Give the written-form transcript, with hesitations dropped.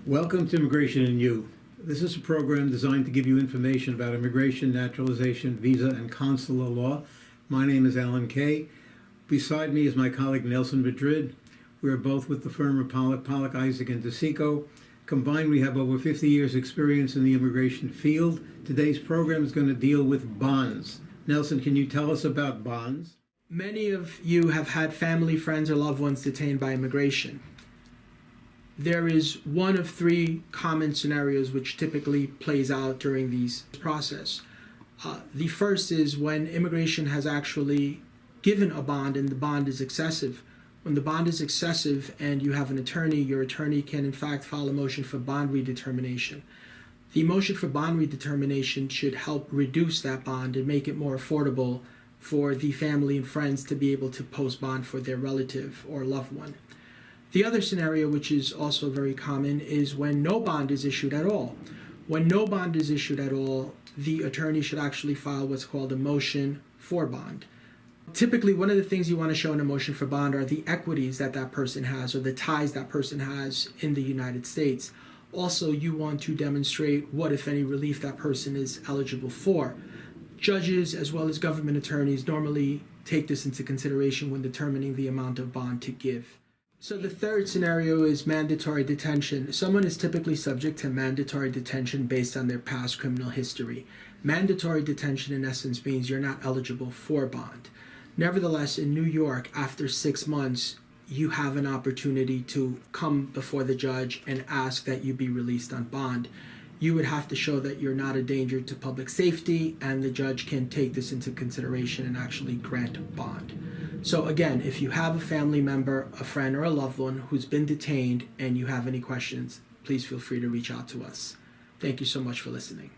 Welcome to Immigration and You. This is a program designed to give you information about immigration, naturalization, visa, and consular law. My name is Alan Kaye. Beside me is my colleague Nelson Madrid. We are both with the firm of Pollock, Isaac, and DeSico. Combined, we have over 50 years' experience in the immigration field. Today's program is going to deal with bonds. Nelson, can you tell us about bonds? Many of you have had family, friends, or loved ones detained by immigration. There is one of three common scenarios which typically plays out during these process. The first is when immigration has actually given a bond and the bond is excessive. When the bond is excessive and you have an attorney, your attorney can in fact file a motion for bond redetermination. The motion for bond redetermination should help reduce that bond and make it more affordable for the family and friends to be able to post bond for their relative or loved one. The other scenario, which is also very common, is when no bond is issued at all. When no bond is issued at all, the attorney should actually file what's called a motion for bond. Typically, one of the things you want to show in a motion for bond are the equities that that person has or the ties that person has in the United States. Also, you want to demonstrate what, if any, relief that person is eligible for. Judges, as well as government attorneys, normally take this into consideration when determining the amount of bond to give. So the third scenario is mandatory detention. Someone is typically subject to mandatory detention based on their past criminal history. Mandatory detention, in essence, means you're not eligible for bond. Nevertheless, in New York, after 6 months, you have an opportunity to come before the judge and ask that you be released on bond. You would have to show that you're not a danger to public safety, and the judge can take this into consideration and actually grant bond. So again, if you have a family member, a friend, or a loved one who's been detained and you have any questions, please feel free to reach out to us. Thank you so much for listening.